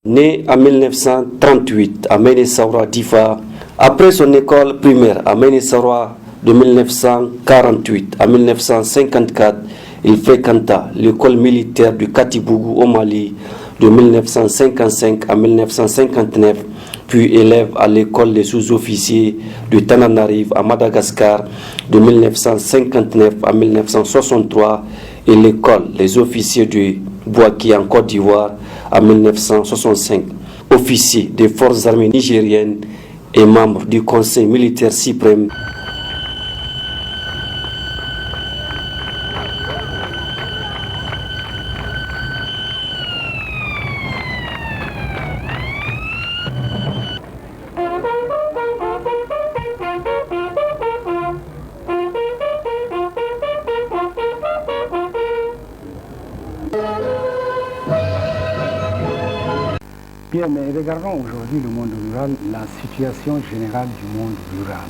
Né en 1938 à Ménésaoura Difa, après son école primaire à Ménésaoura de 1948 à 1954, il fréquenta l'école militaire du Katibougou au Mali de 1955 à 1959, puis élève à l'école des sous-officiers de Tananarive à Madagascar de 1959 à 1963 et l'école des officiers de Bouaké en Côte d'Ivoire en 1965. Officier des forces armées nigériennes et membre du Conseil militaire suprême. Bien, mais regardons aujourd'hui le monde rural, la situation générale du monde rural.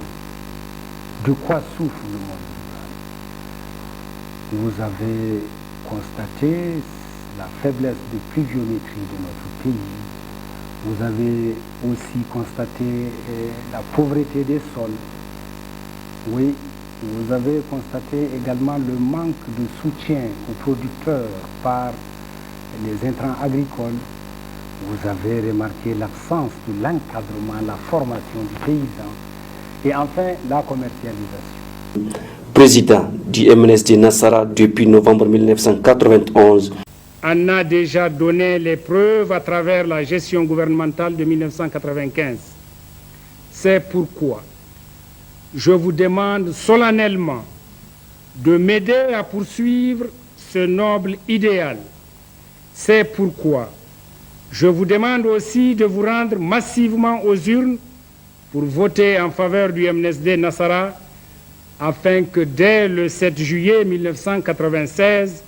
De quoi souffre le monde rural? Vous avez constaté la faiblesse de pluviométrie de notre pays. Vous avez aussi constaté la pauvreté des sols. Oui, vous avez constaté également le manque de soutien aux producteurs par les intrants agricoles. Vous avez remarqué l'absence de l'encadrement, la formation du paysan et enfin la commercialisation. Président du MNSD Nassara depuis novembre 1991. On a déjà donné les preuves à travers la gestion gouvernementale de 1995. C'est pourquoi je vous demande solennellement de m'aider à poursuivre ce noble idéal. C'est pourquoi je vous demande aussi de vous rendre massivement aux urnes pour voter en faveur du MNSD Nassara afin que dès le 7 juillet 1996,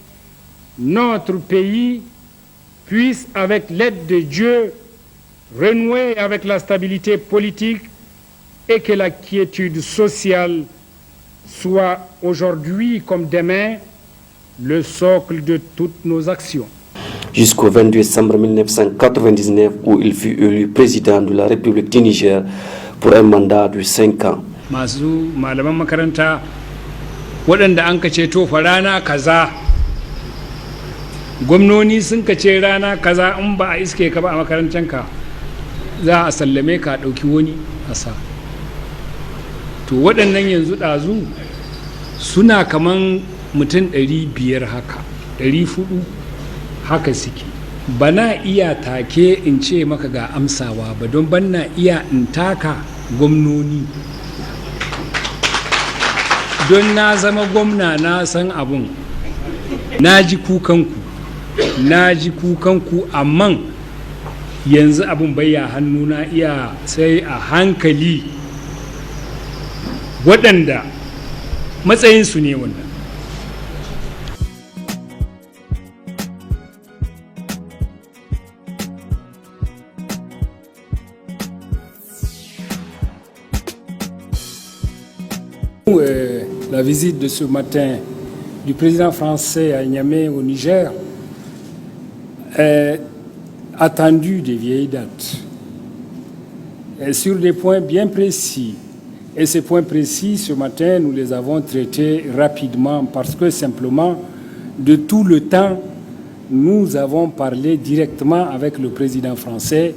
notre pays puisse, avec l'aide de Dieu, renouer avec la stabilité politique et que la quiétude sociale soit aujourd'hui comme demain le socle de toutes nos actions. Jusqu'au 22 décembre 1999 où il fut élu président de la République du Niger pour un mandat de 5 ans. Masu malaman makaranta waɗanda an kace to fa rana kaza gwamnoni sun kace rana kaza in ba a iske ka ba a makarantanka za a sallame ka ɗauki wani asa to waɗannan yanzu ɗazu suna kaman mutum 500 haka 400 haka suke bana iya take in ce maka ga amsawa ba don banna iya in taka gwamnoni don na zama gwamna na san abun na ji kukanku amma yanzu abun bayya hannu na iya sai a hankali waɗanda matsayinsu ne wannan. La visite de ce matin du président français à Niamey au Niger est attendue de vieille date et sur des points bien précis. Et ces points précis, ce matin, nous les avons traités rapidement parce que simplement, de tout le temps, nous avons parlé directement avec le président français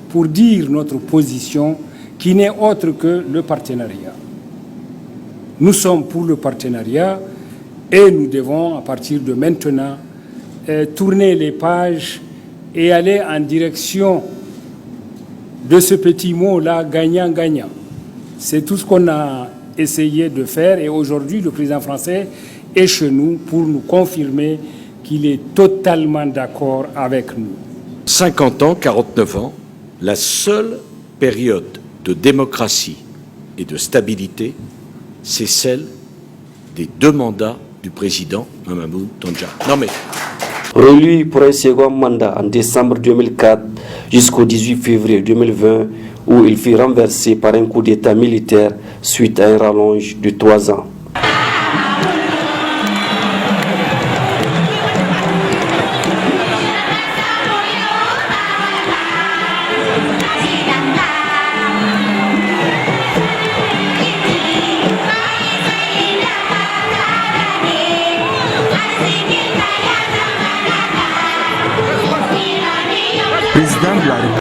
pour dire notre position qui n'est autre que le partenariat. Nous sommes pour le partenariat et nous devons, à partir de maintenant, tourner les pages et aller en direction de ce petit mot-là, gagnant-gagnant. C'est tout ce qu'on a essayé de faire et aujourd'hui, le président français est chez nous pour nous confirmer qu'il est totalement d'accord avec nous. 50 ans, 49 ans, la seule période de démocratie et de stabilité, c'est celle des 2 mandats du président Mamadou Tandja. Non mais... Réélu pour un second mandat en décembre 2004 jusqu'au 18 février 2020 où il fut renversé par un coup d'état militaire suite à un rallonge de 3 ans. président de la République.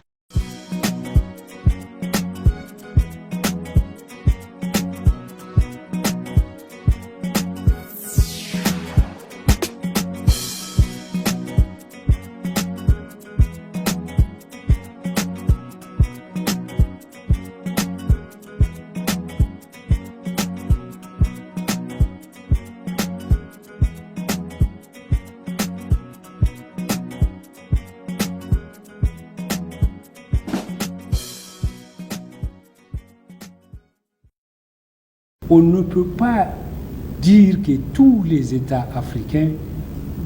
On ne peut pas dire que tous les États africains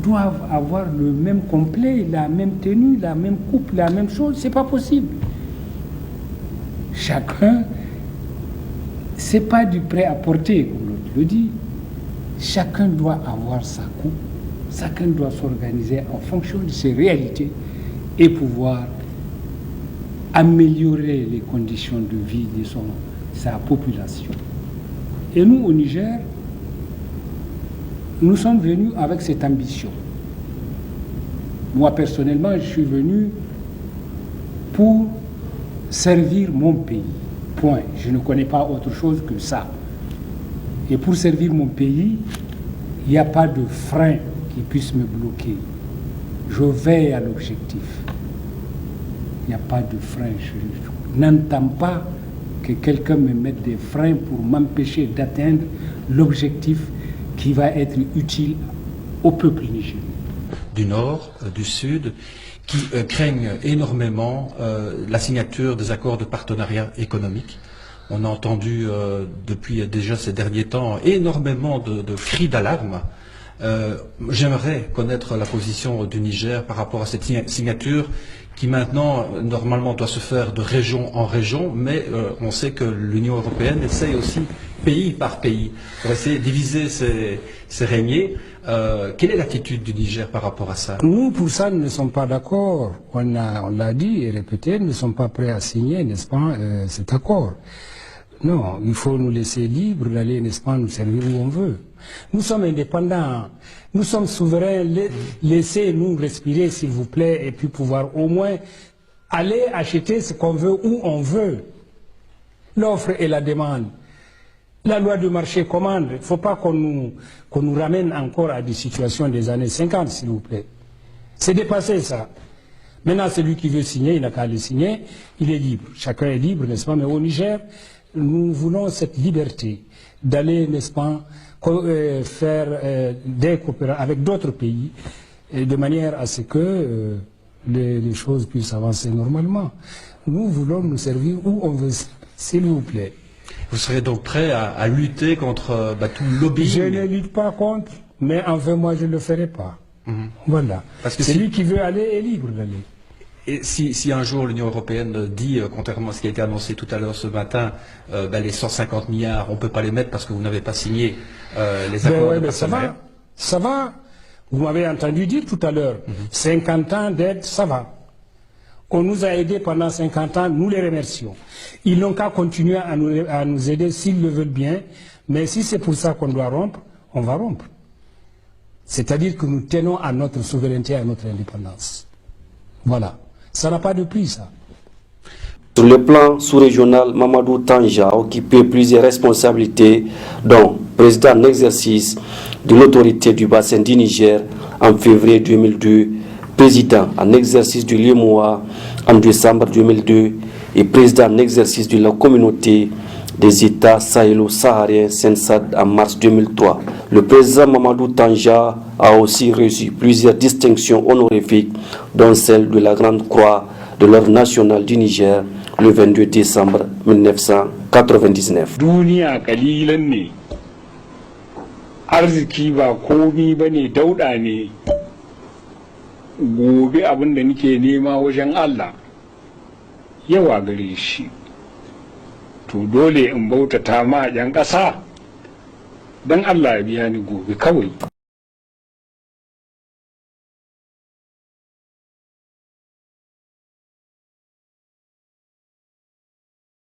doivent avoir le même complet, la même tenue, la même coupe, la même chose. C'est pas possible. Chacun, c'est pas du prêt-à-porter, comme l'autre le dit. Chacun doit avoir sa coupe. Chacun doit s'organiser en fonction de ses réalités et pouvoir améliorer les conditions de vie de sa population. Et nous, au Niger, nous sommes venus avec cette ambition. Moi, personnellement, je suis venu pour servir mon pays. Point. Je ne connais pas autre chose que ça. Et pour servir mon pays, il n'y a pas de frein qui puisse me bloquer. Je veille à l'objectif. Il n'y a pas de frein. Je n'entends pas que quelqu'un me mette des freins pour m'empêcher d'atteindre l'objectif qui va être utile au peuple nigérien. Du Nord, du Sud, qui craignent énormément la signature des accords de partenariat économique. On a entendu depuis déjà ces derniers temps énormément de cris d'alarme. J'aimerais connaître la position du Niger par rapport à cette signature qui maintenant, normalement, doit se faire de région en région, mais on sait que l'Union européenne essaye aussi, pays par pays, pour essayer de diviser ces régniers. Quelle est l'attitude du Niger par rapport à ça? Nous, pour ça, nous ne sommes pas d'accord. On l'a dit et répété, nous ne sommes pas prêts à signer, n'est-ce pas, cet accord. Non, il faut nous laisser libres d'aller, n'est-ce pas, nous servir où on veut. Nous sommes indépendants, nous sommes souverains, laissez-nous respirer s'il vous plaît et puis pouvoir au moins aller acheter ce qu'on veut où on veut. L'offre et la demande. La loi du marché commande. Il ne faut pas qu'on nous ramène encore à des situations des années 50, s'il vous plaît. C'est dépassé ça. Maintenant, celui qui veut signer, il n'a qu'à le signer, il est libre. Chacun est libre, n'est-ce pas? Mais au Niger, nous voulons cette liberté d'aller, n'est-ce pas, faire des coopérations avec d'autres pays, de manière à ce que les choses puissent avancer normalement. Nous voulons nous servir où on veut, s'il vous plaît. Vous serez donc prêt à lutter contre tout lobbying? Je ne lutte pas contre, mais enfin moi je ne le ferai pas. Voilà. Parce que celui qui veut aller est libre d'aller. Et si un jour l'Union européenne dit, contrairement à ce qui a été annoncé tout à l'heure ce matin, les 150 milliards, on ne peut pas les mettre parce que vous n'avez pas signé les accords de partenariat. Ça va. Vous m'avez entendu dire tout à l'heure, 50 ans d'aide, ça va. On nous a aidés pendant 50 ans, nous les remercions. Ils n'ont qu'à continuer à nous aider s'ils le veulent bien, mais si c'est pour ça qu'on doit rompre, on va rompre. C'est-à-dire que nous tenons à notre souveraineté, à notre indépendance. Voilà. Ça n'a pas de prix, ça. Sur le plan sous-régional, Mamadou Tanja a occupé plusieurs responsabilités, dont président en exercice de l'autorité du bassin du Niger en février 2002, président en exercice du l'UEMOA en décembre 2002 et président en exercice de la communauté des États sahélo-sahariens SENSAD en mars 2003. Le président Mamadou Tanja a aussi reçu plusieurs distinctions honorifiques, dont celle de la Grande Croix de l'Ordre national du Niger le 22 décembre 1999. Duniya kalilan ne, arziki ba komi bane, dauda ne. Gobe abin da nake nema wajen Allah yawa gare shi. To dole in bautata ma 'yan ƙasa don Allah ya biya ni gobe kawai.